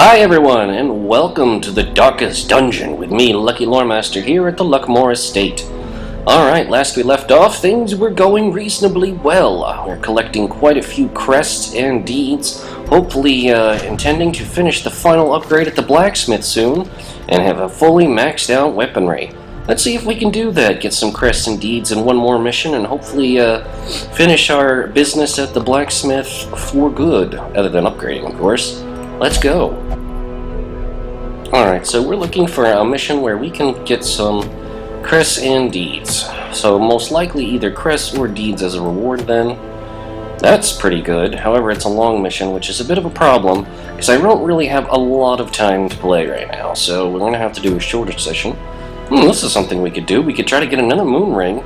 Hi everyone, and welcome to the Darkest Dungeon with me, LuckyLoremaster, here at the Luckmore Estate. Alright, last we left off, things were going reasonably well. We're collecting quite a few crests and deeds, hopefully intending to finish the final upgrade at the Blacksmith soon, and have a fully maxed out weaponry. Let's see if we can do that, get some crests and deeds in one more mission, and hopefully finish our business at the Blacksmith for good, other than upgrading, of course. Let's go. Alright, so we're looking for a mission where we can get some crests and deeds. So most likely either crests or deeds as a reward then. That's pretty good. However, it's a long mission, which is a bit of a problem, because I don't really have a lot of time to play right now, so we're going to have to do a shorter session. This is something we could do. We could try to get another moon ring.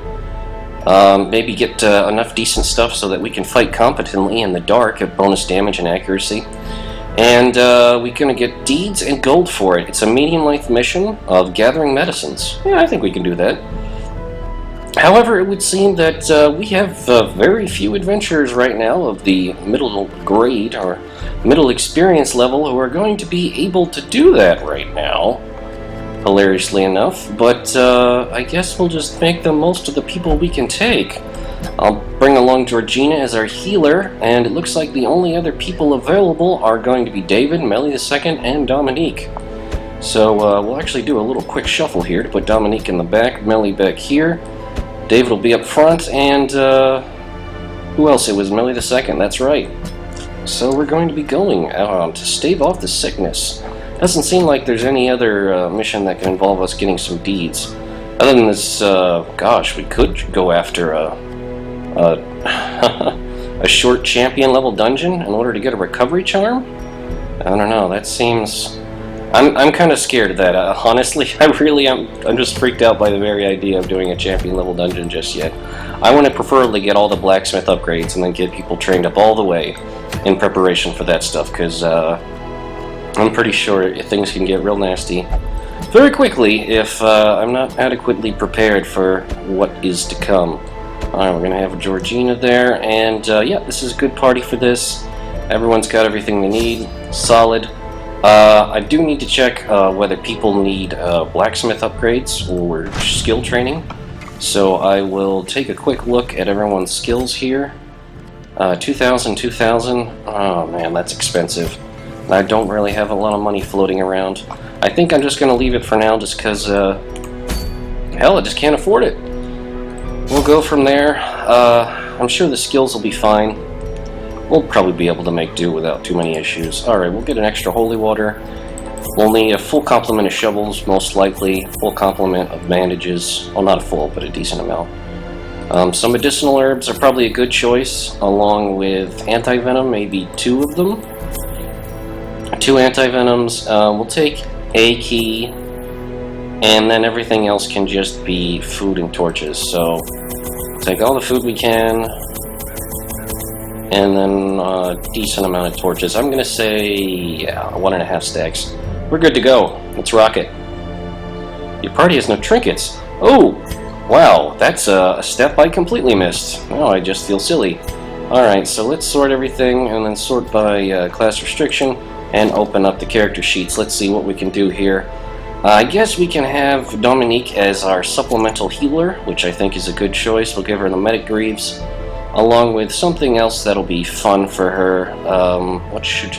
Maybe get enough decent stuff so that we can fight competently in the dark at bonus damage and accuracy. And we're going to get deeds and gold for it. It's a medium-length mission of gathering medicines. Yeah, I think we can do that. However, it would seem that we have very few adventurers right now of the middle grade or middle experience level who are going to be able to do that right now, hilariously enough. But I guess we'll just make the most of the people we can take. I'll bring along Georgina as our healer, and it looks like the only other people available are going to be David, Melly II, and Dominique. So we'll actually do a little quick shuffle here to put Dominique in the back, Melly back here. David will be up front, and who else? It was Melly II, that's right. So we're going to be going to stave off the sickness. Doesn't seem like there's any other mission that can involve us getting some deeds. Other than this, gosh, we could go after a short champion level dungeon in order to get a recovery charm? I don't know, that seems... I'm kind of scared of that, honestly. I'm just freaked out by the very idea of doing a champion level dungeon just yet. I want to preferably get all the blacksmith upgrades and then get people trained up all the way in preparation for that stuff, because I'm pretty sure things can get real nasty very quickly if I'm not adequately prepared for what is to come. Alright, we're going to have Georgina there, and yeah, this is a good party for this. Everyone's got everything they need. Solid. I do need to check whether people need blacksmith upgrades or skill training. So I will take a quick look at everyone's skills here. 2,000, 2,000. Oh man, that's expensive. I don't really have a lot of money floating around. I think I'm just going to leave it for now just because, hell, I just can't afford it. We'll go from there. I'm sure the skills will be fine. We'll probably be able to make do without too many issues. Alright, we'll get an extra holy water. We'll need a full complement of shovels, most likely. Full complement of bandages. Well, not a full, but a decent amount. Some medicinal herbs are probably a good choice, along with anti-venom, maybe 2 of them. 2 anti-venoms. We'll take a key, and then everything else can just be food and torches. So, take all the food we can, and then a decent amount of torches. I'm gonna say, yeah, 1.5 stacks. We're good to go. Let's rock it. Your party has no trinkets. Oh, wow, that's a step I completely missed. Now I just feel silly. Alright, so let's sort everything, and then sort by class restriction, and open up the character sheets. Let's see what we can do here. I guess we can have Dominique as our supplemental healer, which I think is a good choice. We'll give her the medic greaves, along with something else that'll be fun for her. What should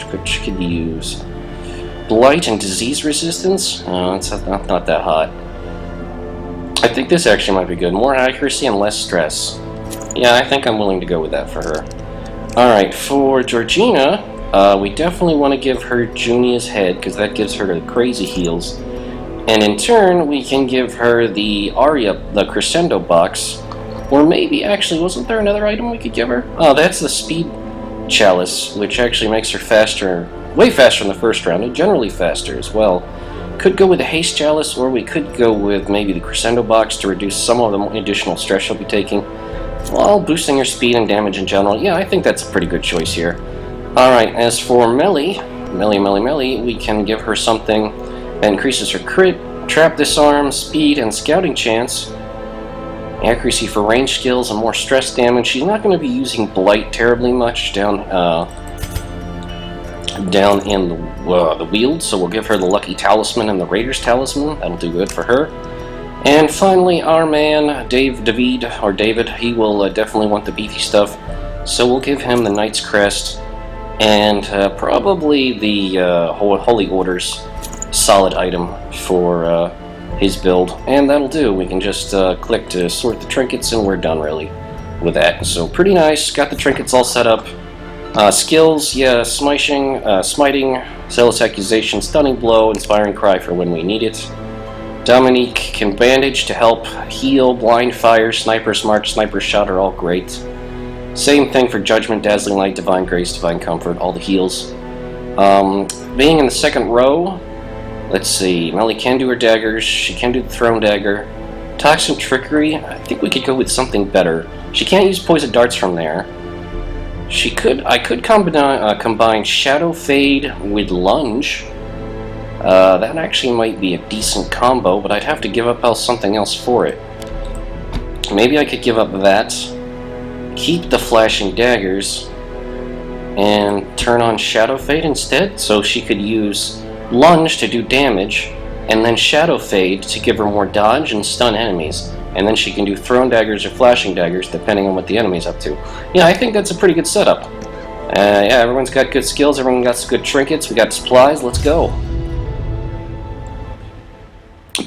we use? Blight and disease resistance? It's not that hot. I think this actually might be good. More accuracy and less stress. Yeah, I think I'm willing to go with that for her. Alright, for Georgina, we definitely want to give her Junia's head, because that gives her the crazy heals. And in turn, we can give her the Aria, the Crescendo box. Or maybe, actually, wasn't there another item we could give her? Oh, that's the Speed Chalice, which actually makes her faster, way faster in the first round, and generally faster as well. Could go with the Haste Chalice, or we could go with maybe the Crescendo box to reduce some of the additional stress she'll be taking, while boosting her speed and damage in general. Yeah, I think that's a pretty good choice here. Alright, as for Melly, we can give her something that increases her crit, trap disarm, speed, and scouting chance. Accuracy for range skills and more stress damage. She's not going to be using Blight terribly much down down in the Weald, so we'll give her the Lucky Talisman and the Raider's Talisman. That'll do good for her. And finally, our man, David, he will definitely want the beefy stuff, so we'll give him the Knight's Crest, and probably the Holy Order's solid item for his build, and that'll do. We can just click to sort the trinkets, and we're done, really, with that. So pretty nice. Got the trinkets all set up. Skills, yeah, smiting, zealous accusation, stunning blow, inspiring cry for when we need it. Dominique can bandage to help heal, blind fire, sniper smart, sniper shot are all great. Same thing for judgment, dazzling light, divine grace, divine comfort, all the heals. Being in the second row, let's see, Melly can do her daggers, she can do the thrown dagger. Toxin trickery, I think we could go with something better. She can't use poison darts from there. I could combine Shadow Fade with Lunge. That actually might be a decent combo, but I'd have to give up something else for it. Maybe I could give up that, keep the flashing daggers, and turn on Shadow Fade instead, so she could use Lunge to do damage, and then Shadow Fade to give her more dodge and stun enemies. And then she can do thrown daggers or flashing daggers, depending on what the enemy's up to. Yeah, I think that's a pretty good setup. Yeah, everyone's got good skills, everyone got good trinkets, we got supplies, let's go.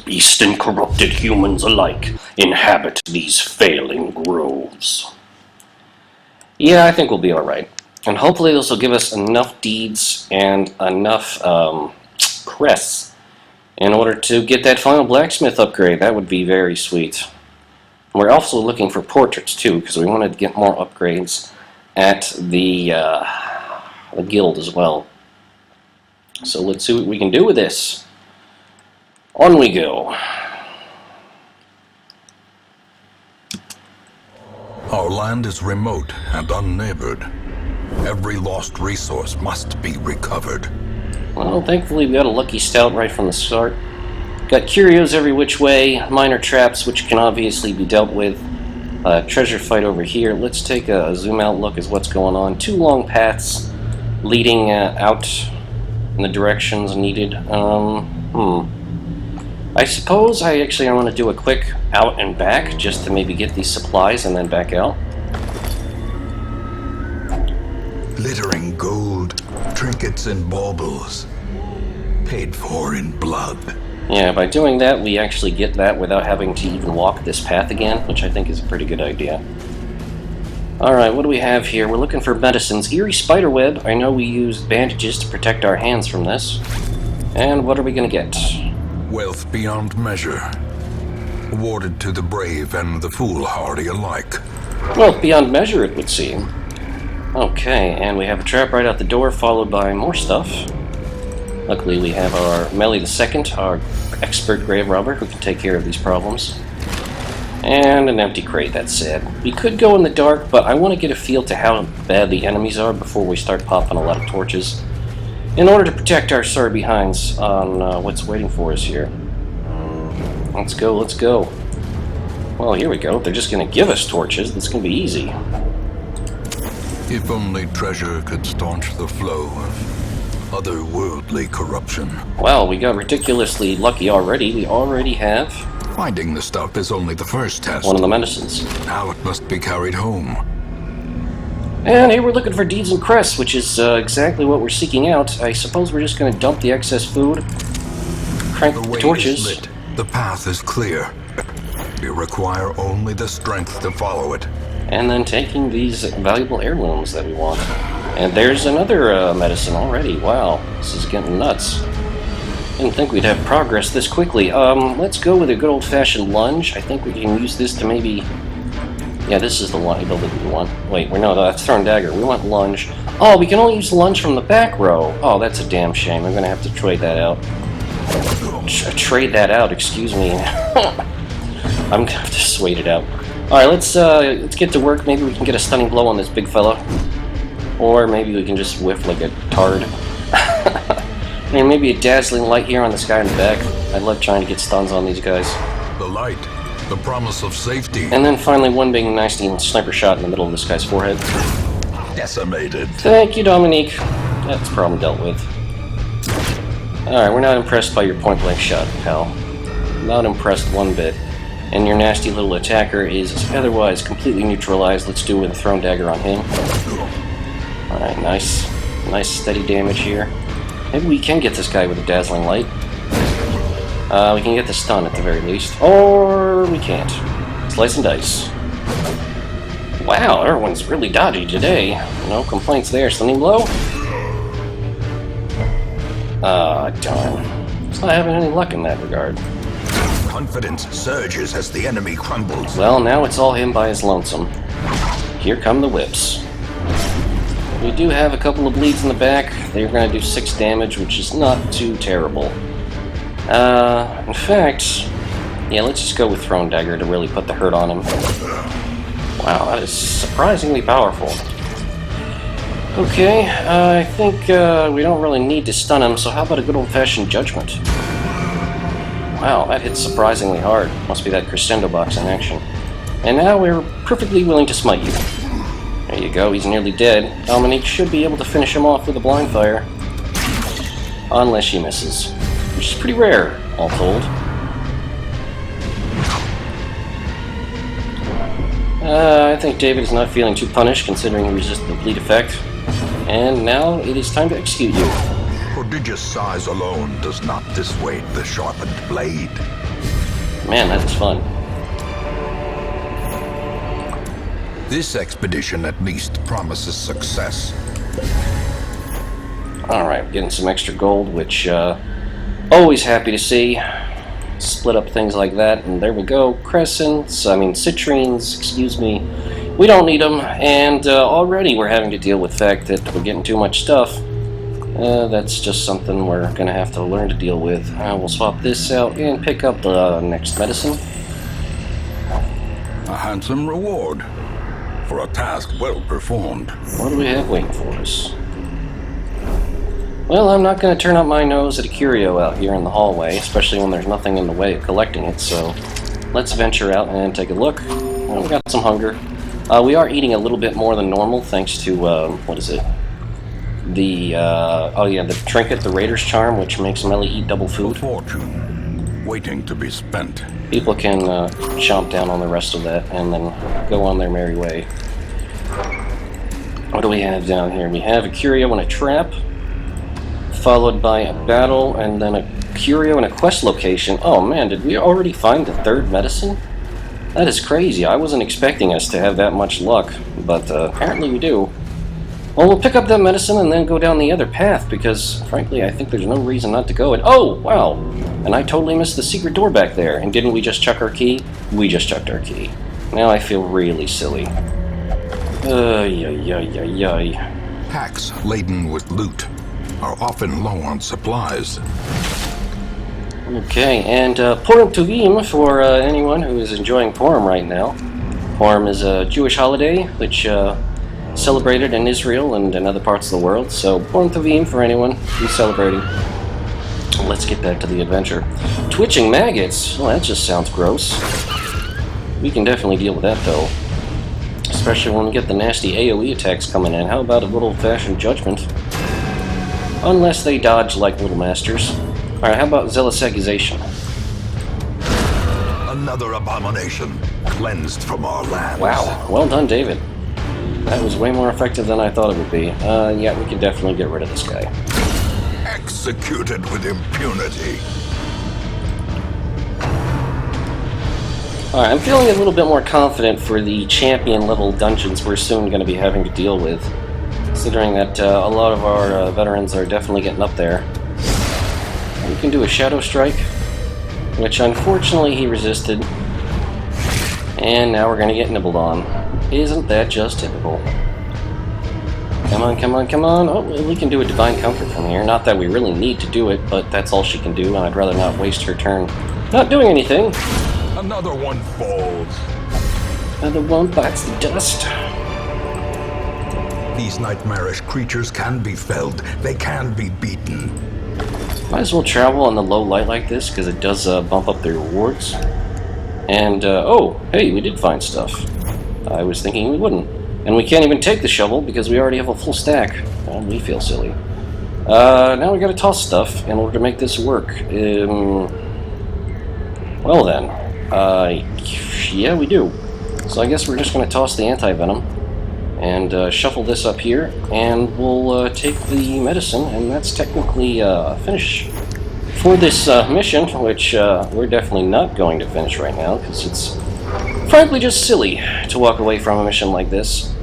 Beast and corrupted humans alike inhabit these failing groves. Yeah, I think we'll be alright. And hopefully this will give us enough deeds and enough crests in order to get that final blacksmith upgrade. That would be very sweet. We're also looking for portraits too, because we wanted to get more upgrades at the guild as well. So let's see what we can do with this. On we go. Our land is remote and unneighbored. Every lost resource must be recovered. Well, thankfully we got a lucky stout right from the start. Got curios every which way, minor traps which can obviously be dealt with. Treasure fight over here. Let's take a zoom out look at what's going on. 2 long paths leading out in the directions needed. I suppose I want to do a quick out and back just to maybe get these supplies and then back out. Glittering gold, trinkets and baubles, paid for in blood. Yeah, by doing that, we actually get that without having to even walk this path again, which I think is a pretty good idea. Alright, what do we have here? We're looking for medicines. Eerie spiderweb. I know we use bandages to protect our hands from this. And what are we going to get? Wealth beyond measure, awarded to the brave and the foolhardy alike. Wealth beyond measure, it would seem. Okay, and we have a trap right out the door, followed by more stuff. Luckily, we have our Melly II, our expert grave robber, who can take care of these problems. And an empty crate, that's sad. We could go in the dark, but I want to get a feel to how bad the enemies are before we start popping a lot of torches, in order to protect our sorry behinds on what's waiting for us here. Let's go, let's go. Well, here we go. They're just going to give us torches. This can be easy. If only treasure could staunch the flow of otherworldly corruption. Well, we got ridiculously lucky already. We already have... Finding the stuff is only the first test. One of the medicines. Now it must be carried home. And here we're looking for deeds and crests, which is exactly what we're seeking out. I suppose we're just going to dump the excess food, crank the torches. Is lit. The path is clear. We require only the strength to follow it. And then taking these valuable heirlooms that we want. And there's another medicine already. Wow, this is getting nuts. Didn't think we'd have progress this quickly. Let's go with a good old-fashioned lunge. I think we can use this to maybe... Yeah, this is the ability we want. Wait, no, that's thrown dagger. We want lunge. Oh, we can only use lunge from the back row. Oh, that's a damn shame. I'm going to have to trade that out. Trade that out, excuse me. I'm going to have to wait it out. Alright, let's get to work. Maybe we can get a stunning blow on this big fella. Or maybe we can just whiff like a tard. And maybe a dazzling light here on this guy in the back. I love trying to get stuns on these guys. The light, the promise of safety. And then finally one big nasty sniper shot in the middle of this guy's forehead. Decimated. Thank you, Dominique. That's problem dealt with. Alright, we're not impressed by your point-blank shot, pal. Not impressed one bit. And your nasty little attacker is otherwise completely neutralized. Let's do it with a thrown dagger on him. Alright, nice. Nice steady damage here. Maybe we can get this guy with a dazzling light. We can get the stun at the very least. Or we can't. Slice and dice. Wow, everyone's really dodgy today. No complaints there. Stunning blow? Ah, darn. It's not having any luck in that regard. Confidence surges as the enemy crumbles. Well, now it's all him by his lonesome. Here come the whips. We do have a couple of bleeds in the back. They're going to do 6 damage, which is not too terrible. In fact, yeah, let's just go with Thrown Dagger to really put the hurt on him. Wow, that is surprisingly powerful. Okay, I think we don't really need to stun him, so how about a good old-fashioned Judgment? Wow, that hits surprisingly hard. Must be that crescendo box in action. And now we're perfectly willing to smite you. There you go, he's nearly dead. Dominique should be able to finish him off with a blind fire. Unless she misses. Which is pretty rare, all told. I think David is not feeling too punished considering he resisted the bleed effect. And now it is time to execute you. Prodigious size alone does not dissuade the sharpened blade. Man, that was fun. This expedition at least promises success. Alright, getting some extra gold, which always happy to see. Split up things like that, and there we go. Citrines, excuse me. We don't need them, and already we're having to deal with the fact that we're getting too much stuff. That's just something we're going to have to learn to deal with. We'll swap this out and pick up the next medicine. A handsome reward for a task well performed. What do we have waiting for us? Well, I'm not going to turn up my nose at a curio out here in the hallway, especially when there's nothing in the way of collecting it, so let's venture out and take a look. Well, we got some hunger. We are eating a little bit more than normal, thanks to, what is it? The, the trinket, the Raider's Charm, which makes Melly eat double food. A fortune waiting to be spent. People can chomp down on the rest of that and then go on their merry way. What do we have down here? We have a curio and a trap, followed by a battle, and then a curio and a quest location. Oh man, did we already find the 3rd medicine? That is crazy. I wasn't expecting us to have that much luck, but apparently we do. Well, we'll pick up that medicine and then go down the other path, because, frankly, I think there's no reason not to go. And oh, wow! And I totally missed the secret door back there. And didn't we just chuck our key? We just chucked our key. Now I feel really silly. Packs laden with loot are often low on supplies. Okay, and Purim Tovim for anyone who is enjoying Purim right now. Purim is a Jewish holiday which celebrated in Israel and in other parts of the world, so Purim Tovim for anyone who's celebrating. Let's get back to the adventure. Twitching maggots? Well, that just sounds gross. We can definitely deal with that, though. Especially when we get the nasty AoE attacks coming in. How about a good old-fashioned Judgment? Unless they dodge like little masters. Alright, how about Zealous Accusation? Another abomination cleansed from our lands. Wow, well done, David. That was way more effective than I thought it would be. Yeah, we can definitely get rid of this guy. Executed with impunity. Alright, I'm feeling a little bit more confident for the champion level dungeons we're soon going to be having to deal with. Considering that a lot of our veterans are definitely getting up there. We can do a Shadow Strike, which unfortunately he resisted. And now we're going to get nibbled on. Isn't that just typical? Come on, come on, come on. Oh, we can do a Divine Comfort from here. Not that we really need to do it, but that's all she can do, and I'd rather not waste her turn not doing anything. Another one falls. Another one bites the dust. These nightmarish creatures can be felled. They can be beaten. Might as well travel on the low light like this, because it does bump up the rewards. And, oh, hey, we did find stuff. I was thinking we wouldn't. And we can't even take the shovel, because we already have a full stack. Well, we feel silly. Now we gotta toss stuff in order to make this work. Well then. Yeah, we do. So I guess we're just gonna toss the anti-venom and shuffle this up here, and we'll take the medicine, and that's technically finish for this mission, which we're definitely not going to finish right now, because it's frankly just silly to walk away from a mission like this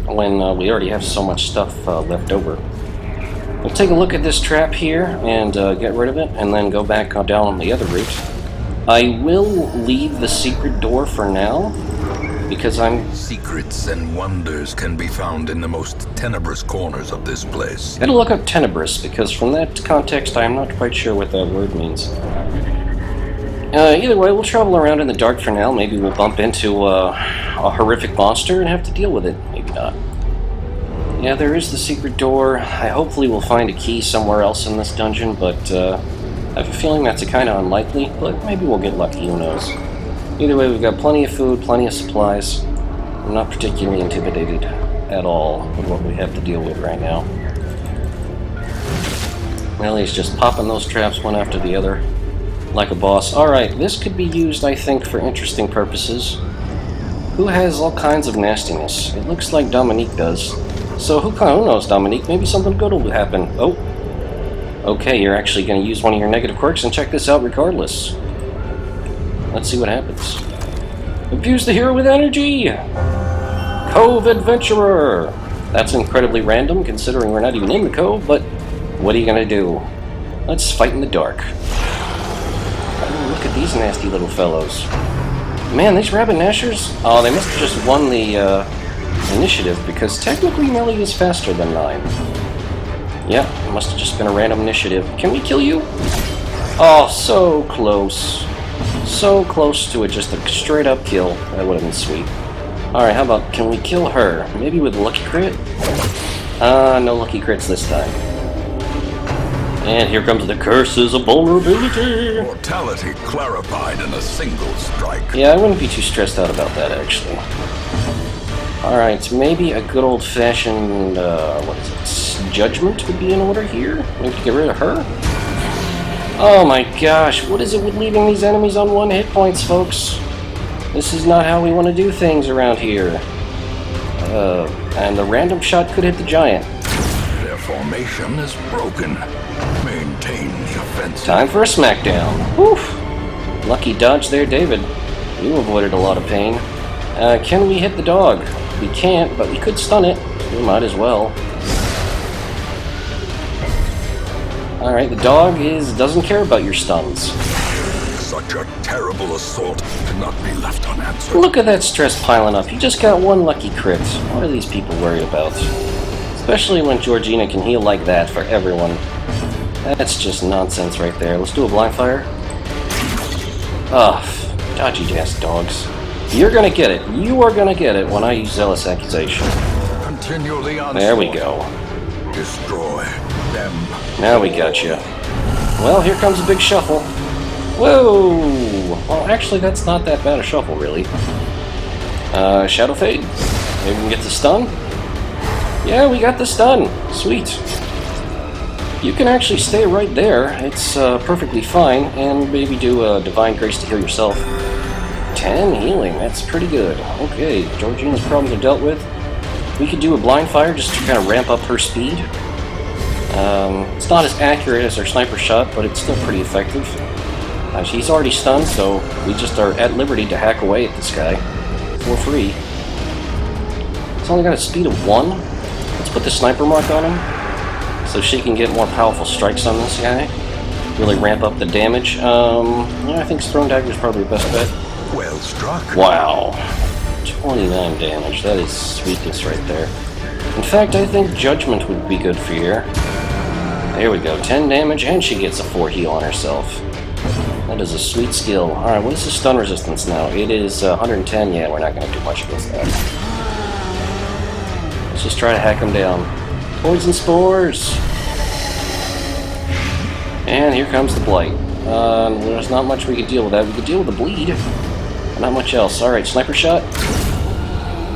when we already have so much stuff left over. We'll take a look at this trap here and get rid of it, and then go back down on the other route. I will leave the secret door for now, because Secrets and wonders can be found in the most tenebrous corners of this place. Gotta look up tenebrous, because from that context I am not quite sure what that word means. Either way, we'll travel around in the dark for now. Maybe we'll bump into a horrific monster and have to deal with it. Maybe not. Yeah, there is the secret door. I hopefully will find a key somewhere else in this dungeon, but I have a feeling that's kind of unlikely, but maybe we'll get lucky, who knows. Either way, we've got plenty of food, plenty of supplies. I'm not particularly intimidated at all with what we have to deal with right now. Ellie's just popping those traps one after the other like a boss. Alright, this could be used, I think, for interesting purposes. Who has all kinds of nastiness? It looks like Dominique does. So who knows, Dominique? Maybe something good will happen. Oh. Okay, you're actually going to use one of your negative quirks and check this out regardless. Let's see what happens. Infuse the hero with energy! Cove Adventurer! That's incredibly random, considering we're not even in the cove, but what are you going to do? Let's fight in the dark. Oh, look at these nasty little fellows. Man, these rabbit gnashers? Oh, they must have just won the initiative, because technically Melly is faster than 9. Yeah, it must have just been a random initiative. Can we kill you? Oh, so close. So close to it, just a straight up kill. That would have been sweet. Alright, how about, can we kill her? Maybe with lucky crit? No lucky crits this time. And here comes the curses of vulnerability! Mortality clarified in a single strike. Yeah, I wouldn't be too stressed out about that, actually. Alright, maybe a good old-fashioned, what is it, judgment would be in order here? Maybe to get rid of her? Oh my gosh, what is it with leaving these enemies on 1 hit points, folks? This is not how we want to do things around here. And the random shot could hit the giant. Their formation is broken. Maintain the offensive. Time for a smackdown. Woof! Lucky dodge there, David. You avoided a lot of pain. Can we hit the dog? We can't, but we could stun it. We might as well. Alright, the dog doesn't care about your stuns. Such a terrible assault cannot be left unanswered. Look at that stress piling up. You just got 1 lucky crit. What are these people worried about? Especially when Georgina can heal like that for everyone. That's just nonsense right there. Let's do a blind fire. Ugh, dodgy-ass dogs. You're gonna get it. You are gonna get it when I use Zealous Accusation. Continually onslaught. There we go. Destroy them. Now we got you. Well, here comes a big shuffle. Whoa! Well, actually, that's not that bad a shuffle, really. Shadow Fade. Maybe we can get the stun? Yeah, we got the stun. Sweet. You can actually stay right there. It's perfectly fine. And maybe do a Divine Grace to heal yourself. 10 healing. That's pretty good. Okay, Georgina's problems are dealt with. We could do a blind fire just to kind of ramp up her speed. It's not as accurate as our sniper shot, but it's still pretty effective. She's already stunned, so we just are at liberty to hack away at this guy for free. It's only got a speed of 1. Let's put the sniper mark on him so she can get more powerful strikes on this guy. Really ramp up the damage. Yeah, I think Throne Dagger is probably the best bet. Well struck. Wow. 29 damage. That is sweetness right there. In fact, I think Judgment would be good for you. There we go. 10 damage, and she gets a 4 heal on herself. That is a sweet skill. Alright, what is the stun resistance now? It is 110. Yeah, we're not going to do much against that. Let's just try to hack them down. Poison Spores! And here comes the Blight. There's not much we could deal with that. We could deal with the Bleed. Not much else. Alright, Sniper Shot.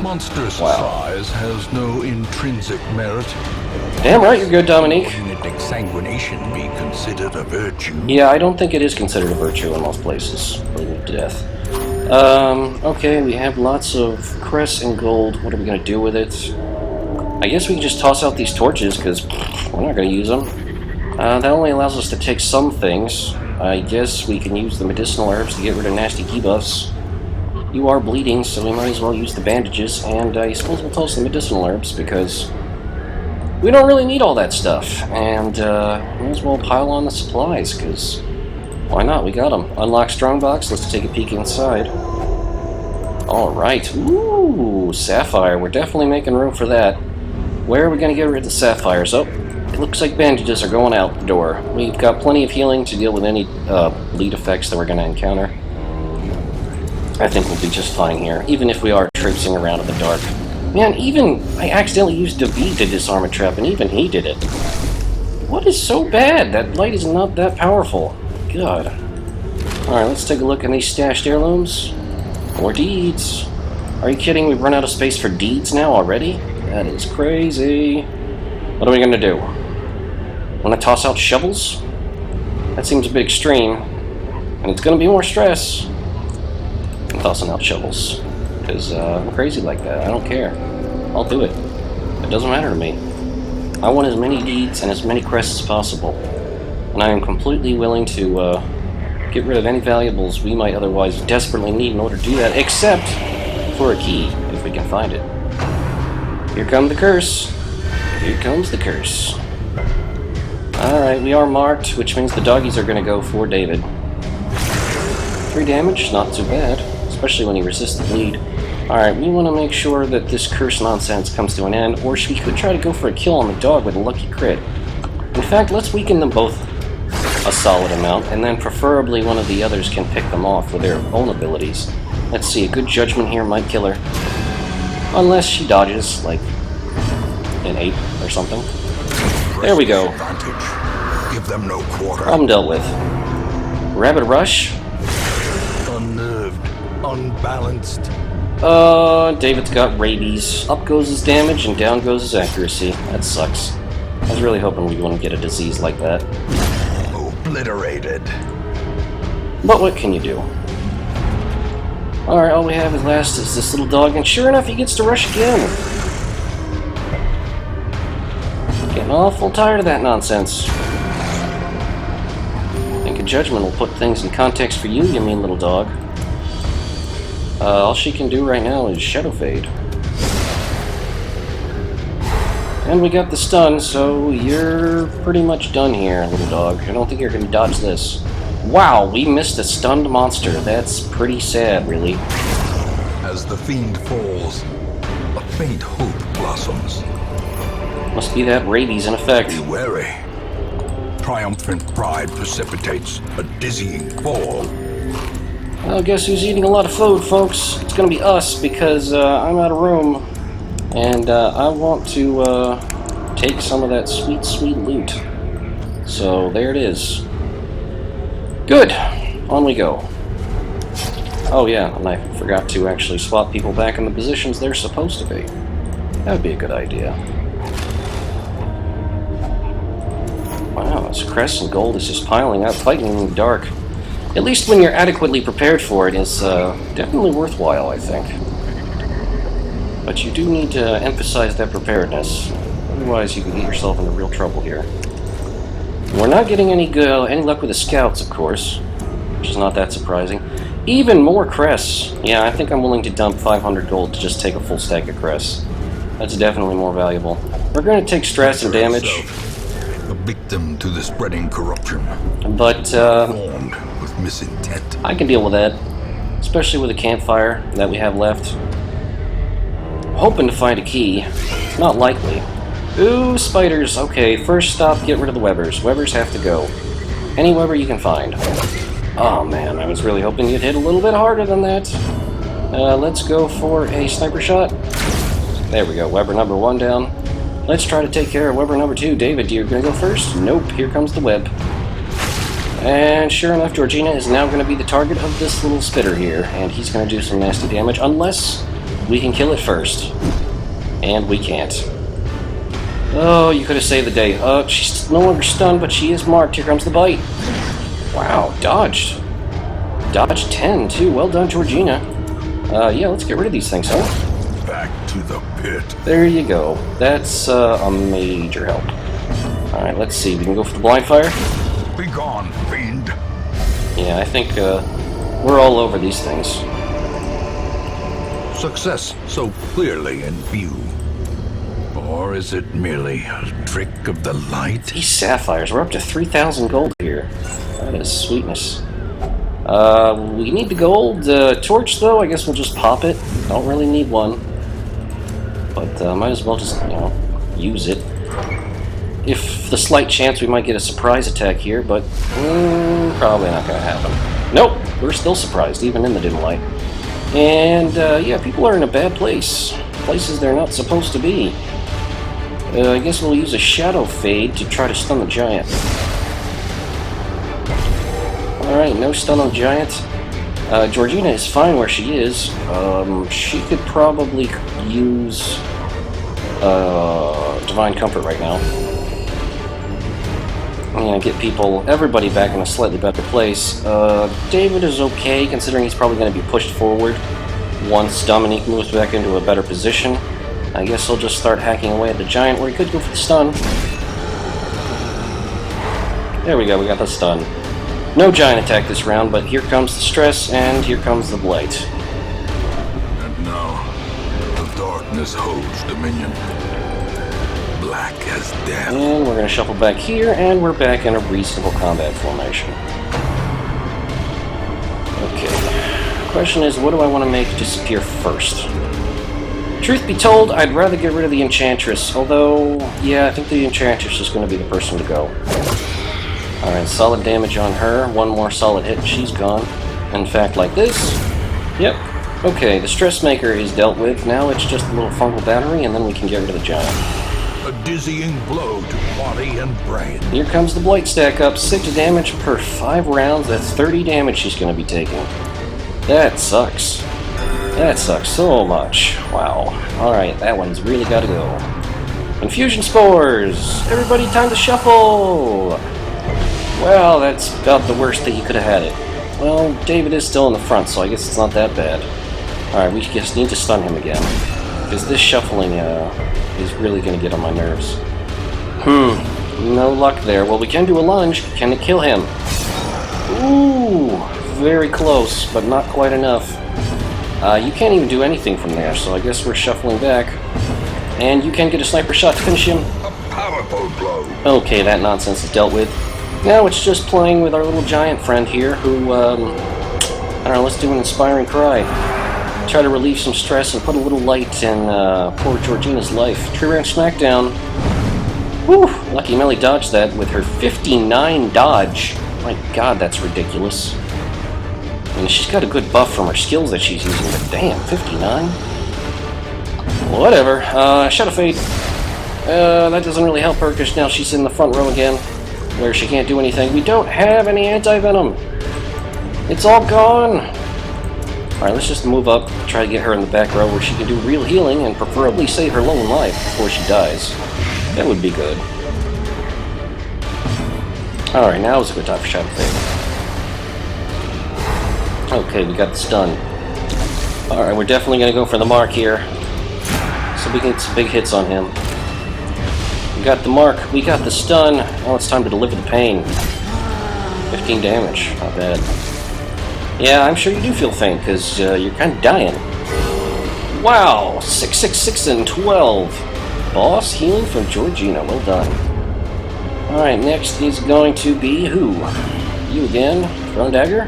Monstrous Wow. size has no intrinsic merit. Damn right you're good, Dominique. Wouldn't exsanguination be considered a virtue? Yeah, I don't think it is considered a virtue in most places. Bleeding to death. Okay, we have lots of cress and gold. What are we gonna do with it? I guess we can just toss out these torches, because we're not gonna use them. That only allows us to take some things. I guess we can use the medicinal herbs to get rid of nasty debuffs. You are bleeding, so we might as well use the bandages, and I suppose we'll toss the medicinal herbs, because we don't really need all that stuff. And might as well pile on the supplies, because why not? We got them. Unlock Strongbox. Let's take a peek inside. Alright. Ooh, Sapphire. We're definitely making room for that. Where are we going to get rid of the Sapphires? Oh, it looks like bandages are going out the door. We've got plenty of healing to deal with any bleed effects that we're going to encounter. I think we'll be just fine here, even if we are traipsing around in the dark. Man, I accidentally used David to disarm a trap, and even he did it. What is so bad? That light is not that powerful. God. Alright, let's take a look at these stashed heirlooms. More deeds. Are you kidding? We've run out of space for deeds now already? That is crazy. What are we gonna do? Wanna toss out shovels? That seems a bit extreme. And it's gonna be more stress. I'm tossing out shovels. Because I'm crazy like that. I don't care. I'll do it. It doesn't matter to me. I want as many deeds and as many crests as possible. And I am completely willing to get rid of any valuables we might otherwise desperately need in order to do that, except for a key, if we can find it. Here comes the curse. Here comes the curse. Alright, we are marked, which means the doggies are going to go for David. 3 damage, not too bad, especially when he resists the bleed. Alright, we want to make sure that this curse nonsense comes to an end, or we could try to go for a kill on the dog with a lucky crit. In fact, let's weaken them both a solid amount, and then preferably one of the others can pick them off with their own abilities. Let's see, a good judgment here might kill her. Unless she dodges, like an 8 or something. There we go. Give them no quarter. Problem dealt with. Rapid rush. Unnerved, unbalanced. David's got rabies. Up goes his damage and down goes his accuracy. That sucks. I was really hoping we wouldn't get a disease like that. Obliterated. But what can you do? Alright, all we have is last is this little dog, and sure enough, he gets to rush again. Getting awful tired of that nonsense. I think a judgment will put things in context for you, you mean little dog. All she can do right now is Shadow Fade. And we got the stun, so you're pretty much done here, little dog. I don't think you're going to dodge this. Wow, we missed a stunned monster. That's pretty sad, really. As the fiend falls, a faint hope blossoms. Must be that rabies in effect. Be wary. Triumphant pride precipitates a dizzying fall. Well, guess who's eating a lot of food, folks? It's gonna be us, because I'm out of room. And I want to take some of that sweet, sweet loot. So, there it is. Good! On we go. Oh yeah, and I forgot to actually swap people back in the positions they're supposed to be. That would be a good idea. Wow, this crest and gold is just piling up, fighting in the dark. At least when you're adequately prepared for it is definitely worthwhile, I think. But you do need to emphasize that preparedness. Otherwise you can get yourself into real trouble here. We're not getting any luck with the scouts, of course, which is not that surprising. Even more crests. Yeah, I think I'm willing to dump 500 gold to just take a full stack of crests. That's definitely more valuable. We're going to take stress and damage. A victim to the spreading corruption. But, Formed with misintent. I can deal with that. Especially with the campfire that we have left. Hoping to find a key. Not likely. Ooh, spiders. Okay, first stop, get rid of the webbers. Webbers have to go. Any webber you can find. Oh man, I was really hoping you'd hit a little bit harder than that. Let's go for a sniper shot. There we go, webber number 1 down. Let's try to take care of webber number 2. David, you're going to go first? Nope, here comes the web. And sure enough, Georgina is now going to be the target of this little spitter here. And he's going to do some nasty damage, unless we can kill it first. And we can't. Oh, you could have saved the day. She's no longer stunned, but she is marked. Here comes the bite. Wow, dodged. Dodge 10, too. Well done, Georgina. Yeah, let's get rid of these things, huh? Back to the pit. There you go. That's a major help. Alright, let's see. We can go for the blind fire. Be gone, fiend. Yeah, I think we're all over these things. Success so clearly in view. Or is it merely a trick of the light? These sapphires, we're up to 3,000 gold here. That is sweetness. We need the gold torch, though. I guess we'll just pop it. Don't really need one. But might as well just, use it. If the slight chance we might get a surprise attack here, but probably not going to happen. Nope, we're still surprised, even in the dim light. And, yeah, people are in a bad place. Places they're not supposed to be. I guess we'll use a shadow fade to try to stun the giant. Alright, no stun on the giant. Georgina is fine where she is. She could probably use Divine Comfort right now. Get everybody back in a slightly better place. David is okay, considering he's probably going to be pushed forward once Dominique moves back into a better position. I guess he'll just start hacking away at the giant, where he could go for the stun. There we go, we got the stun. No giant attack this round, but here comes the stress, and here comes the blight. And now, the darkness holds dominion. Black as death. And we're going to shuffle back here, and we're back in a reasonable combat formation. Okay. The question is, what do I want to make disappear first? Truth be told, I'd rather get rid of the Enchantress, although, yeah, I think the Enchantress is going to be the person to go. Alright, solid damage on her, one more solid hit, she's gone. In fact, like this. Yep. Okay, the Stress Maker is dealt with, now it's just a little fungal battery, and then we can get rid of the giant. A dizzying blow to body and brain. Here comes the Blight stack up, 6 damage per 5 rounds, that's 30 damage she's going to be taking. That sucks. That sucks so much. Wow. Alright, that one's really got to go. Infusion Spores! Everybody, time to shuffle! Well, that's about the worst that you could have had it. Well, David is still in the front, so I guess it's not that bad. Alright, we just need to stun him again. Because this shuffling is really going to get on my nerves. No luck there. Well, we can do a lunge. Can it kill him? Ooh! Very close, but not quite enough. You can't even do anything from there, so I guess we're shuffling back. And you can get a sniper shot to finish him. A powerful blow. Okay, that nonsense is dealt with. Now it's just playing with our little giant friend here, who, I don't know, let's do an inspiring cry. Try to relieve some stress and put a little light in poor Georgina's life. Tree Ranch Smackdown. Whew! Lucky Melly dodged that with her 59 dodge. My god, that's ridiculous. I mean, she's got a good buff from her skills that she's using, but damn, 59? Whatever. Shadow Fade. That doesn't really help her, because now she's in the front row again, where she can't do anything. We don't have any anti-venom. It's all gone. Alright, let's just move up, try to get her in the back row where she can do real healing, and preferably save her lone life before she dies. That would be good. Alright, now is a good time for Shadow Fade. Okay, we got the stun. Alright, we're definitely going to go for the mark here, so we can get some big hits on him. We got the mark, we got the stun, now it's time to deliver the pain. 15 damage, not bad. Yeah, I'm sure you do feel faint, because you're kind of dying. Wow, 6, 6, 6, and 12. Boss healing from Georgina, well done. Alright, next is going to be who? You again, Throne Dagger?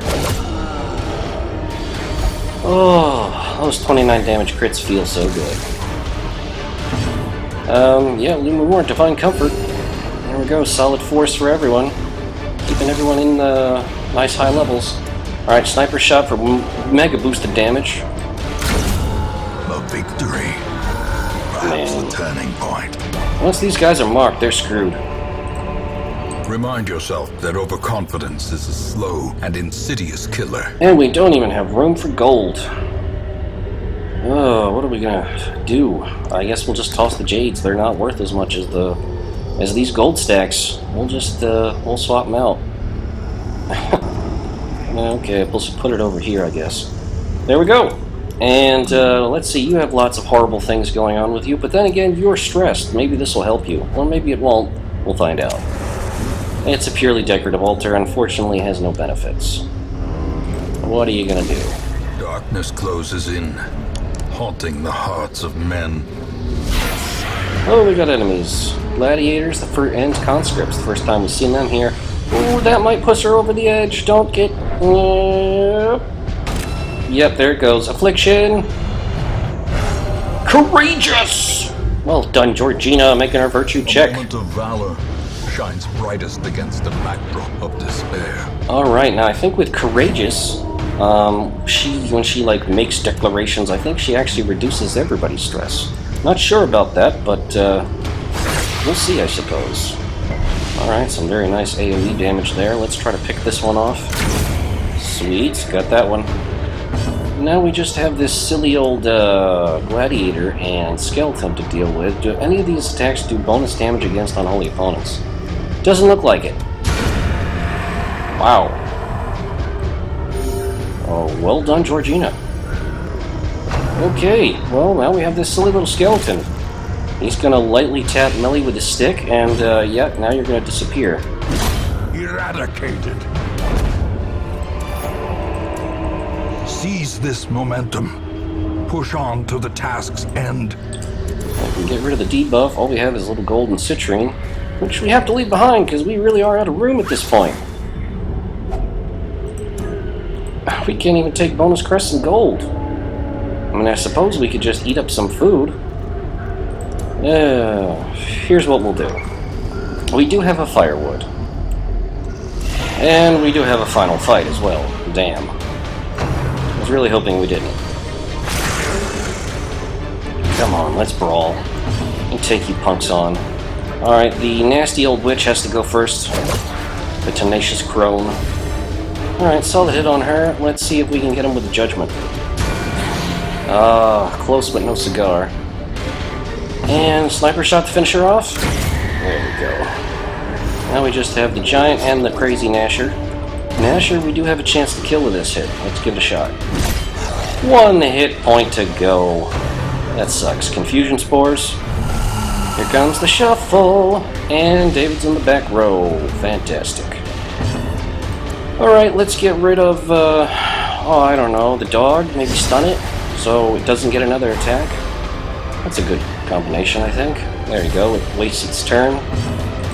Oh, those 29 damage crits feel so good. Yeah, Lumimore, Divine Comfort. There we go, solid force for everyone. Keeping everyone in nice high levels. Alright, Sniper Shot for mega boosted damage. A victory. Perhaps the turning point. Once these guys are marked, they're screwed. Remind yourself that overconfidence is a slow and insidious killer. And we don't even have room for gold. Oh, what are we gonna do? I guess we'll just toss the jades. They're not worth as much as these gold stacks. We'll just we'll swap them out. Okay, we'll just put it over here, I guess. There we go. And let's see, you have lots of horrible things going on with you, but then again, you're stressed. Maybe this will help you, or maybe it won't. We'll find out. It's a purely decorative altar, unfortunately has no benefits. What are you gonna do? Darkness closes in, haunting the hearts of men. Oh, we got enemies. Gladiators and conscripts. The first time we've seen them here. Ooh, that might push her over the edge. Don't get... Yep, there it goes. Affliction. Courageous! Well done, Georgina, making her virtue check. A moment of valor shines brightest against the backdrop of despair. Alright, now I think with courageous, when she like makes declarations, I think she actually reduces everybody's stress. Not sure about that, but we'll see, I suppose. Alright, some very nice AoE damage there. Let's try to pick this one off. Sweet, got that one. Now we just have this silly old gladiator and skeleton to deal with. Do any of these attacks do bonus damage against unholy opponents? Doesn't look like it. Wow. Oh, well done, Georgina. Okay, well, now we have this silly little skeleton. He's gonna lightly tap Melly with his stick, and yeah, now you're gonna disappear. Eradicated. Seize this momentum. Push on to the task's end. We can get rid of the debuff. All we have is a little golden citrine, which we have to leave behind because we really are out of room at this point. We can't even take bonus crests and gold. I mean, I suppose we could just eat up some food. Here's what we'll do. We do have a firewood. And we do have a final fight as well. Damn. I was really hoping we didn't. Come on, let's brawl. And take you punks on. Alright, the nasty old witch has to go first. The tenacious crone. Alright, solid hit on her. Let's see if we can get him with a judgment. Close but no cigar. And sniper shot to finish her off. There we go. Now we just have the giant and the crazy Nasher. Nasher, we do have a chance to kill with this hit. Let's give it a shot. 1 hit point to go. That sucks. Confusion spores. Here comes the shuffle. And David's in the back row. Fantastic. Alright, let's get rid of, I don't know, the dog. Maybe stun it so it doesn't get another attack. That's a good combination, I think. There you go. It wastes its turn.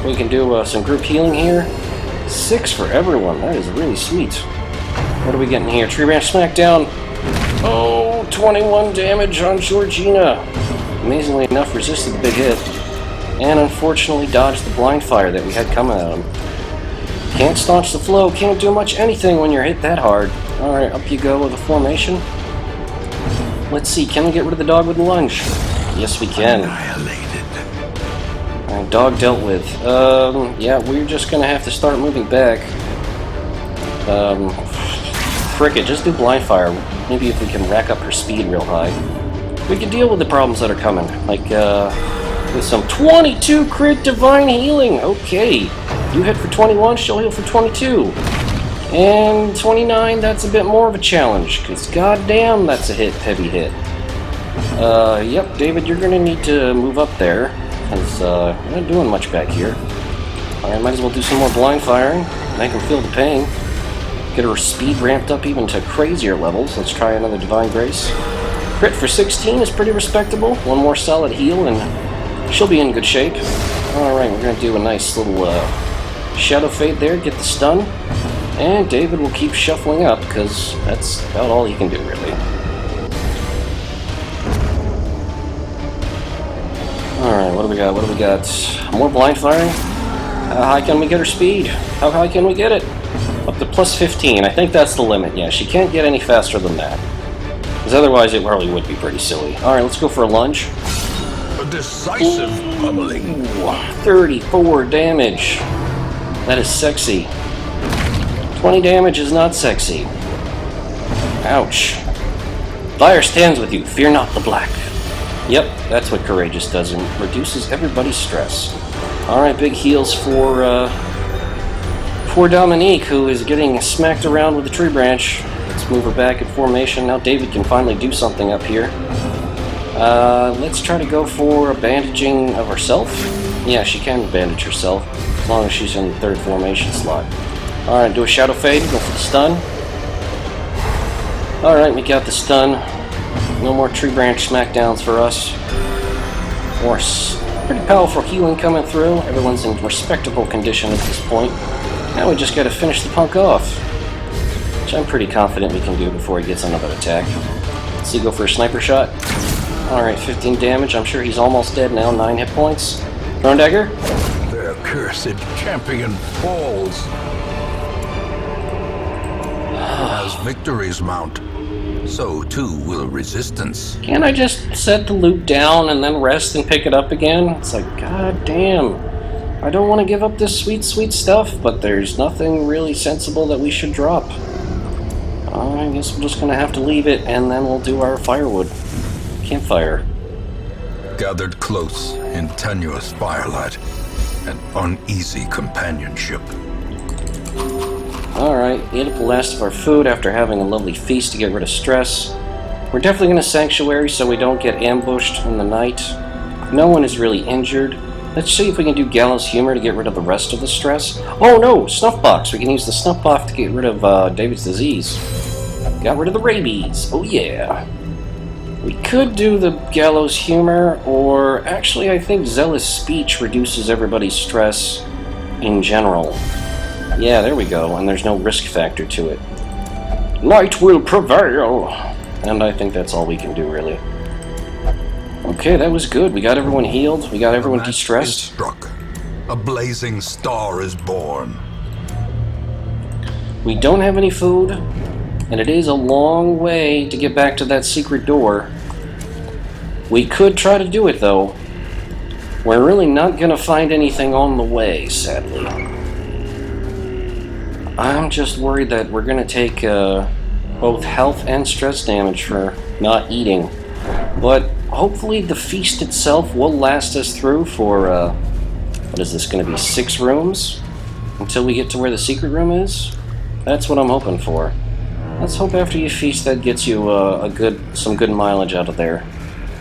We can do some group healing here. 6 for everyone. That is really sweet. What are we getting here? Tree Branch Smackdown. Oh, 21 damage on Georgina. Amazingly enough, resisted the big hit. And unfortunately dodged the blind fire that we had coming at him. Can't staunch the flow. Can't do much anything when you're hit that hard. Alright, up you go with a formation. Let's see, can we get rid of the dog with the lunge? Yes, we can. Alright, dog dealt with. Yeah, we're just gonna have to start moving back. Frick it, just do blind fire. Maybe if we can rack up her speed real high, we can deal with the problems that are coming. Like, with some 22 crit divine healing. Okay, you hit for 21, she'll heal for 22. And 29, that's a bit more of a challenge, because goddamn, that's a heavy hit. Yep, David, you're gonna need to move up there, because we're not doing much back here. Alright, might as well do some more blind firing, make him feel the pain. Get her speed ramped up even to crazier levels. Let's try another Divine Grace. Crit for 16 is pretty respectable. One more solid heal and she'll be in good shape. Alright, we're going to do a nice little Shadow Fade there, get the stun. And David will keep shuffling up, because that's about all he can do, really. Alright, what do we got? What do we got? More blind firing? How high can we get her speed? How high can we get it? Up to plus 15. I think that's the limit. Yeah, she can't get any faster than that. Because otherwise it probably would be pretty silly. Alright, let's go for a lunge. A decisive pummeling. 34 damage. That is sexy. 20 damage is not sexy. Ouch. Fire stands with you. Fear not the black. Yep, that's what courageous does. It reduces everybody's stress. Alright, big heals for poor Dominique, who is getting smacked around with the tree branch. Let's move her back in formation. Now David can finally do something up here. Let's try to go for a bandaging of herself. Yeah, she can bandage herself, as long as she's in the third formation slot. Alright, do a Shadow Fade, go for the stun. Alright, we got the stun. No more tree branch smackdowns for us. More pretty powerful healing coming through. Everyone's in respectable condition at this point. Now we just gotta finish the punk off, which I'm pretty confident we can do before he gets another attack. Let's see, go for a sniper shot. Alright, 15 damage. I'm sure he's almost dead now. 9 hit points. Thrown dagger. Their cursed champion falls. As victories mount, so too will resistance. Can't I just set the loot down and then rest and pick it up again? It's like, god damn. I don't want to give up this sweet, sweet stuff, but there's nothing really sensible that we should drop. I guess we're just going to have to leave it, and then we'll do our firewood. Campfire. Gathered close in tenuous firelight and uneasy companionship. Alright, ate up the last of our food after having a lovely feast to get rid of stress. We're definitely going to sanctuary so we don't get ambushed in the night. No one is really injured. Let's see if we can do gallows humor to get rid of the rest of the stress. Oh no, snuff box. We can use the snuff box to get rid of David's disease. Got rid of the rabies. Oh yeah. We could do the gallows humor, or actually I think zealous speech reduces everybody's stress in general. Yeah, there we go, and there's no risk factor to it. Light will prevail! And I think that's all we can do, really. Okay, that was good. We got everyone healed. We got everyone de-stressed. Struck. A blazing star is born. We don't have any food, and it is a long way to get back to that secret door. We could try to do it, though. We're really not going to find anything on the way, sadly. I'm just worried that we're going to take both health and stress damage for not eating. But hopefully the feast itself will last us through for, what is this going to be, 6 rooms? Until we get to where the secret room is? That's what I'm hoping for. Let's hope after you feast that gets you some good mileage out of there.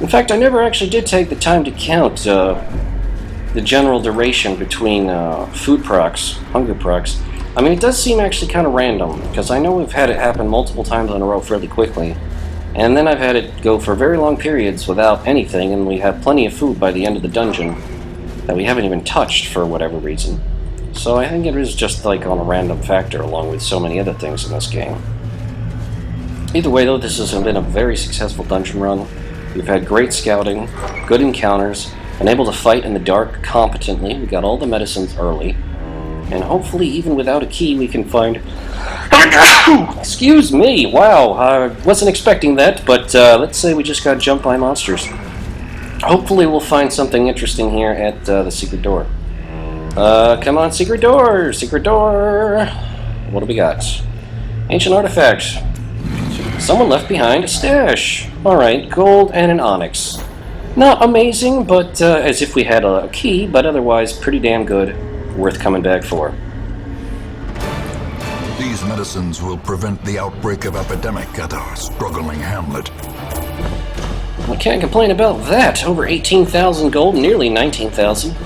In fact, I never actually did take the time to count the general duration between food procs, hunger procs. I mean, it does seem actually kind of random, because I know we've had it happen multiple times in a row fairly quickly, and then I've had it go for very long periods without anything, and we have plenty of food by the end of the dungeon that we haven't even touched for whatever reason. So I think it is just like on a random factor along with so many other things in this game. Either way, though, this has been a very successful dungeon run. We've had great scouting, good encounters, been able to fight in the dark competently. We got all the medicines early. And hopefully, even without a key, we can find... Excuse me! Wow, I wasn't expecting that, but let's say we just got jumped by monsters. Hopefully we'll find something interesting here at the secret door. Come on, secret door! Secret door! What do we got? Ancient artifact. Someone left behind a stash. Alright, gold and an onyx. Not amazing, but as if we had a key, but otherwise pretty damn good. Worth coming back for. These medicines will prevent the outbreak of epidemic at our struggling hamlet. I can't complain about that. Over 18,000 gold, nearly 19,000.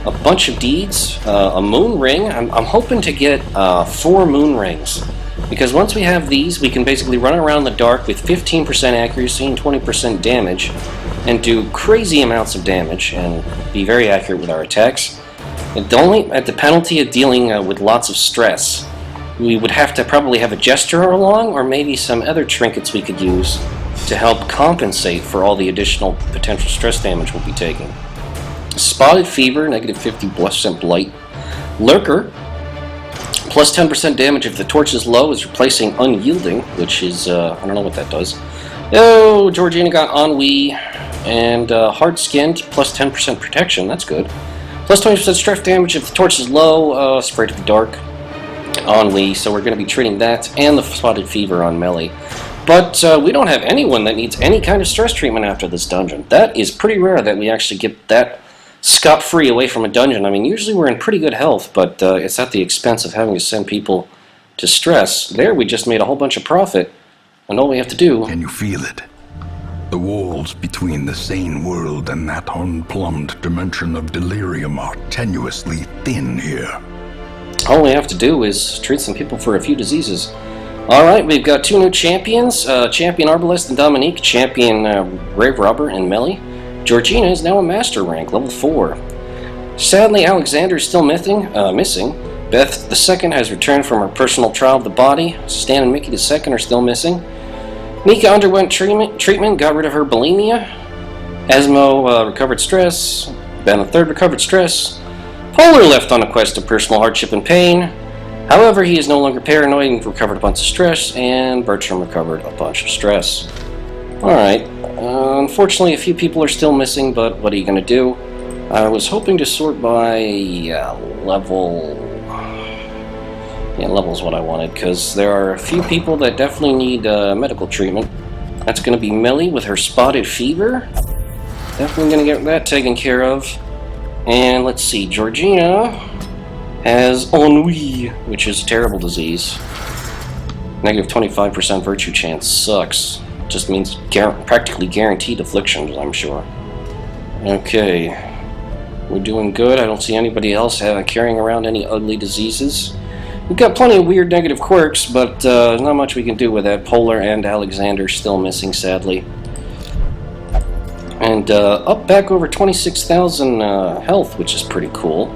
A bunch of deeds, a moon ring. I'm hoping to get 4 moon rings. Because once we have these, we can basically run around the dark with 15% accuracy and 20% damage, and do crazy amounts of damage, and be very accurate with our attacks. And only at the penalty of dealing with lots of stress. We would have to probably have a jester along, or maybe some other trinkets we could use to help compensate for all the additional potential stress damage we'll be taking. Spotted Fever, negative 50% blight. Lurker, plus 10% damage if the torch is low, is replacing Unyielding, which is, I don't know what that does. Oh, Georgina got Ennui, and Hard Skinned, plus 10% protection, that's good. Plus 20% stress damage if the torch is low, Spray to the Dark, Ennui, so we're going to be treating that, and the Spotted Fever on melee. But we don't have anyone that needs any kind of stress treatment after this dungeon. That is pretty rare that we actually get that scot-free away from a dungeon. I mean, usually we're in pretty good health, but it's at the expense of having to send people to stress. There we just made a whole bunch of profit, and all we have to do... Can you feel it? The walls between the sane world and that unplumbed dimension of delirium are tenuously thin here. All we have to do is treat some people for a few diseases. Alright, we've got 2 new champions, Champion Arbalest and Dominique, Champion Grave Robber and Melly. Georgina is now a master rank, level 4. Sadly, Alexander is still missing. Beth II has returned from her personal trial of the body. Stan and Mickey II are still missing. Nika underwent treatment, got rid of her bulimia. Asmo recovered stress. Ben III recovered stress. Polar left on a quest of personal hardship and pain. However, he is no longer paranoid and recovered a bunch of stress, and Bertram recovered a bunch of stress. Alright, unfortunately a few people are still missing, but what are you going to do? I was hoping to sort by level... Yeah, level's what I wanted, because there are a few people that definitely need medical treatment. That's going to be Millie with her spotted fever. Definitely going to get that taken care of. And let's see, Georgina has ennui, which is a terrible disease. Negative 25% virtue chance sucks. Just means practically guaranteed afflictions, I'm sure. Okay. We're doing good. I don't see anybody else carrying around any ugly diseases. We've got plenty of weird negative quirks, but there's not much we can do with that. Polar and Alexander still missing, sadly. And up back over 26,000 health, which is pretty cool.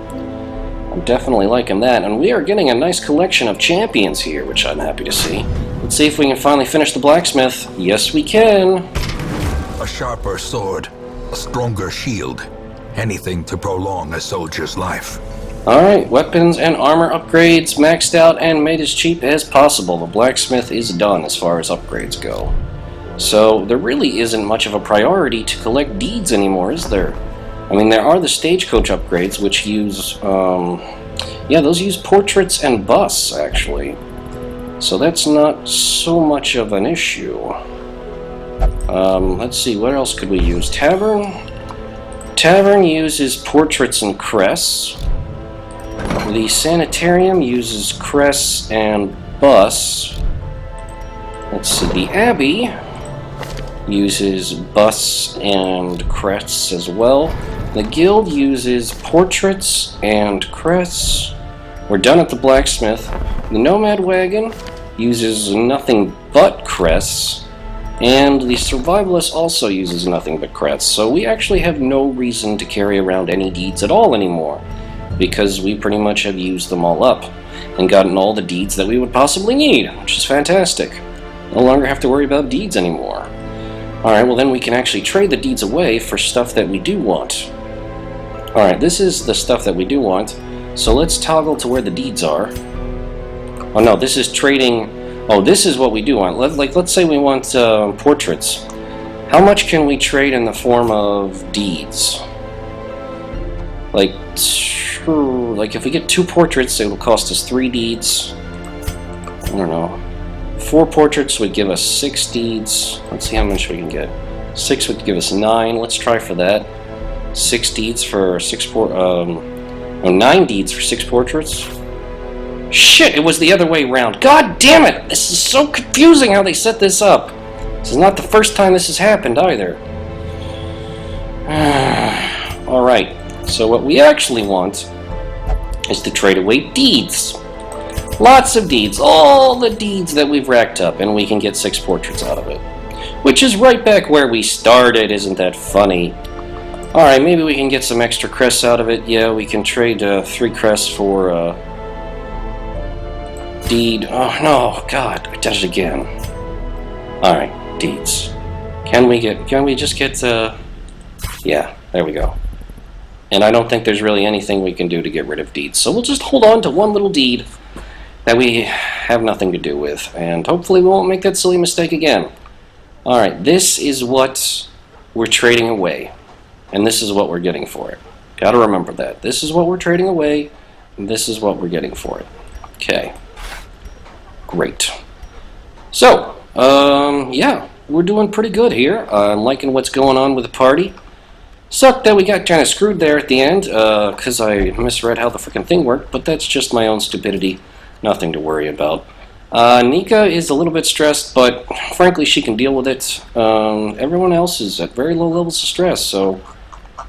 I'm definitely liking that. And we are getting a nice collection of champions here, which I'm happy to see. Let's see if we can finally finish the Blacksmith. Yes, we can. A sharper sword, a stronger shield. Anything to prolong a soldier's life. Alright, weapons and armor upgrades maxed out and made as cheap as possible. The Blacksmith is done as far as upgrades go. So there really isn't much of a priority to collect deeds anymore, is there? I mean, there are the stagecoach upgrades, which use, yeah, those use portraits and busts, actually. So that's not so much of an issue. Let's see, what else could we use? Tavern? Tavern uses portraits and crests. The sanitarium uses crests and busts. Let's see, the Abbey uses busts and crests as well. The Guild uses portraits and crests. We're done at the Blacksmith. The Nomad Wagon uses nothing but crests. And the Survivalist also uses nothing but crests. So we actually have no reason to carry around any deeds at all anymore, because we pretty much have used them all up and gotten all the deeds that we would possibly need, which is fantastic. No longer have to worry about deeds anymore. Alright, well then we can actually trade the deeds away for stuff that we do want. Alright, this is the stuff that we do want, so let's toggle to where the deeds are. Oh no, this is trading... Oh, this is what we do want. Let's say we want portraits. How much can we trade in the form of deeds? Like if we get 2 portraits, it will cost us 3 deeds. I don't know. 4 portraits would give us 6 deeds. Let's see how much we can get. 6 would give us 9. Let's try for that. 6 deeds for 9 deeds for 6 portraits. Shit, it was the other way around. God damn it! This is so confusing how they set this up. This is not the first time this has happened either. Alright. So what we actually want is to trade away deeds. Lots of deeds. All the deeds that we've racked up, and we can get 6 portraits out of it. Which is right back where we started, isn't that funny? Alright, maybe we can get some extra crests out of it. Yeah, we can trade 3 crests for deed. Oh no, God, I did it again. Alright, deeds. Can we just get yeah, there we go. And I don't think there's really anything we can do to get rid of deeds. So we'll just hold on to one little deed that we have nothing to do with. And hopefully we won't make that silly mistake again. Alright, this is what we're trading away. And this is what we're getting for it. Gotta remember that. This is what we're trading away, and this is what we're getting for it. Okay. Great. So, Yeah, we're doing pretty good here. I'm liking what's going on with the party. Sucked that we got kind of screwed there at the end, because I misread how the freaking thing worked, but that's just my own stupidity. Nothing to worry about. Nika is a little bit stressed, but frankly, she can deal with it. Everyone else is at very low levels of stress, so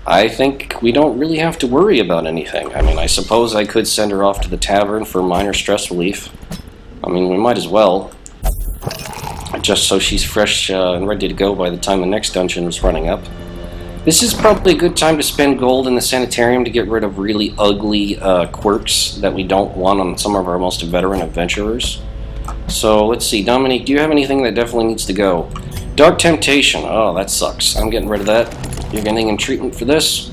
I think we don't really have to worry about anything. I mean, I suppose I could send her off to the tavern for minor stress relief. I mean, we might as well. Just so she's fresh and ready to go by the time the next dungeon is running up. This is probably a good time to spend gold in the sanitarium to get rid of really ugly quirks that we don't want on some of our most veteran adventurers. So, let's see. Dominique, do you have anything that definitely needs to go? Dark Temptation. Oh, that sucks. I'm getting rid of that. You're getting in treatment for this.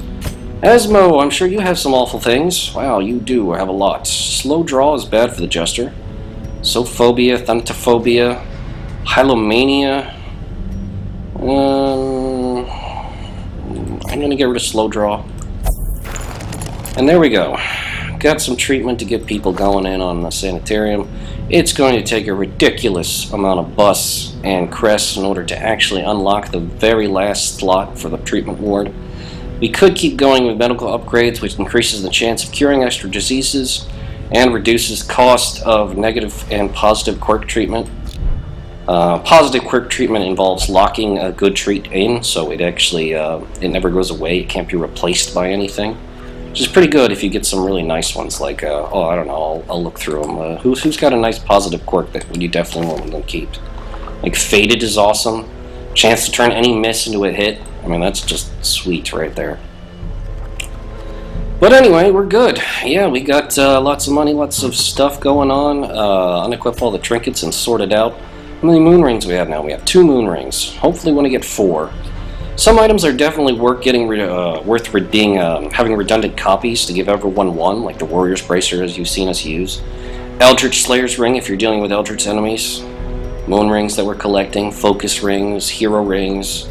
Asmo, I'm sure you have some awful things. Wow, you do have a lot. Slow draw is bad for the Jester. Sophobia, Thanatophobia, Hylomania. I'm going to get rid of slow draw. And there we go. Got some treatment to get people going in on the sanitarium. It's going to take a ridiculous amount of bus and crests in order to actually unlock the very last slot for the treatment ward. We could keep going with medical upgrades, which increases the chance of curing extra diseases and reduces cost of negative and positive quirk treatment. Positive quirk treatment involves locking a good treat in, so it actually it never goes away. It can't be replaced by anything, which is pretty good if you get some really nice ones. Like, I don't know. I'll look through them. Who's got a nice positive quirk that you definitely want them to keep? Like Faded is awesome. Chance to turn any miss into a hit. I mean, that's just sweet right there. But anyway, we're good. Yeah, we got lots of money, lots of stuff going on. Unequip all the trinkets and sort it out. How many moon rings we have now? We have 2 moon rings. Hopefully want to get 4. Some items are definitely worth having redundant copies to give everyone one, like the Warrior's Bracer, as you've seen us use. Eldritch Slayer's Ring, if you're dealing with Eldritch enemies. Moon rings that we're collecting. Focus rings, hero rings.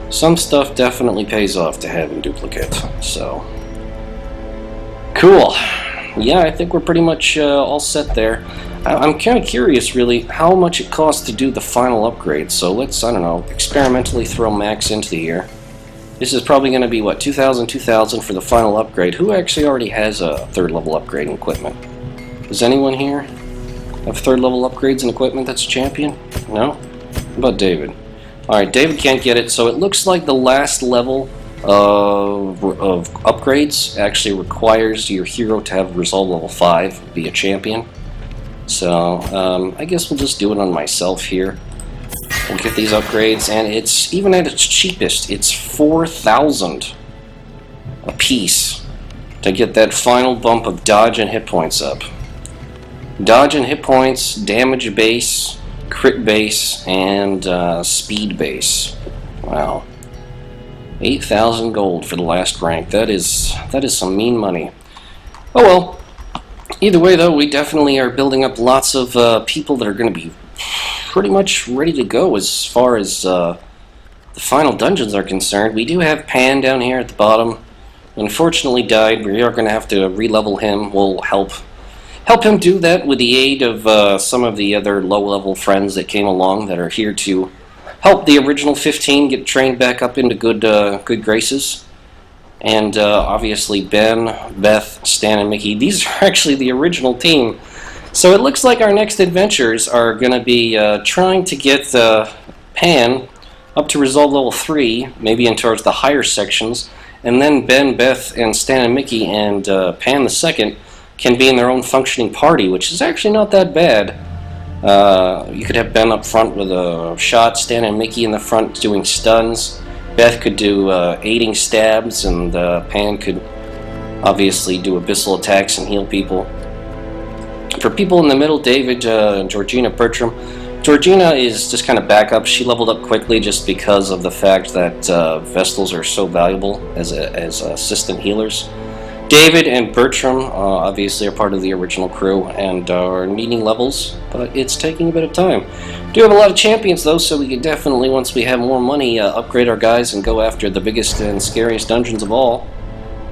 Some stuff definitely pays off to have in duplicate, so... Cool. Yeah, I think we're pretty much all set there. I'm kind of curious, really, how much it costs to do the final upgrade. So let's, I don't know, experimentally throw max into the air. This is probably going to be, what, 2,000 for the final upgrade. Who actually already has a 3rd level upgrade in equipment? Does anyone here have 3rd level upgrades in equipment that's a champion? No? How about David? Alright, David can't get it, so it looks like the last level of upgrades actually requires your hero to have resolve level 5, be a champion. So, I guess we'll just do it on myself here. We'll get these upgrades, and it's, even at its cheapest, it's 4,000 a piece to get that final bump of dodge and hit points up. Dodge and hit points, damage base, crit base, and speed base. Wow. 8,000 gold for the last rank. That is some mean money. Oh well. Either way, though, we definitely are building up lots of people that are going to be pretty much ready to go as far as the final dungeons are concerned. We do have Pan down here at the bottom. Unfortunately died. We are going to have to re-level him. We'll help him do that with the aid of some of the other low-level friends that came along that are here to help the original 15 get trained back up into good graces. And obviously Ben, Beth, Stan, and Mickey, these are actually the original team. So it looks like our next adventures are going to be trying to get Pan up to resolve level 3, maybe in towards the higher sections, and then Ben, Beth, and Stan and Mickey and Pan the second can be in their own functioning party, which is actually not that bad. You could have Ben up front with a shot, Stan and Mickey in the front doing stuns. Beth could do aiding stabs, and Pan could obviously do abyssal attacks and heal people. For people in the middle, David, Georgina, Bertram. Georgina is just kind of backup. She leveled up quickly just because of the fact that Vestals are so valuable as assistant healers. David and Bertram obviously are part of the original crew and are needing levels, but it's taking a bit of time. We do have a lot of champions though, so we can definitely, once we have more money, upgrade our guys and go after the biggest and scariest dungeons of all,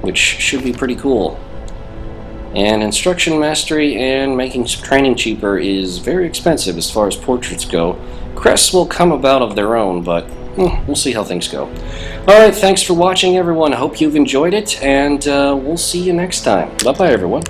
which should be pretty cool. And instruction mastery and making training cheaper is very expensive as far as portraits go. Crests will come about of their own, but we'll see how things go. Alright, thanks for watching, everyone. I hope you've enjoyed it, and we'll see you next time. Bye-bye, everyone.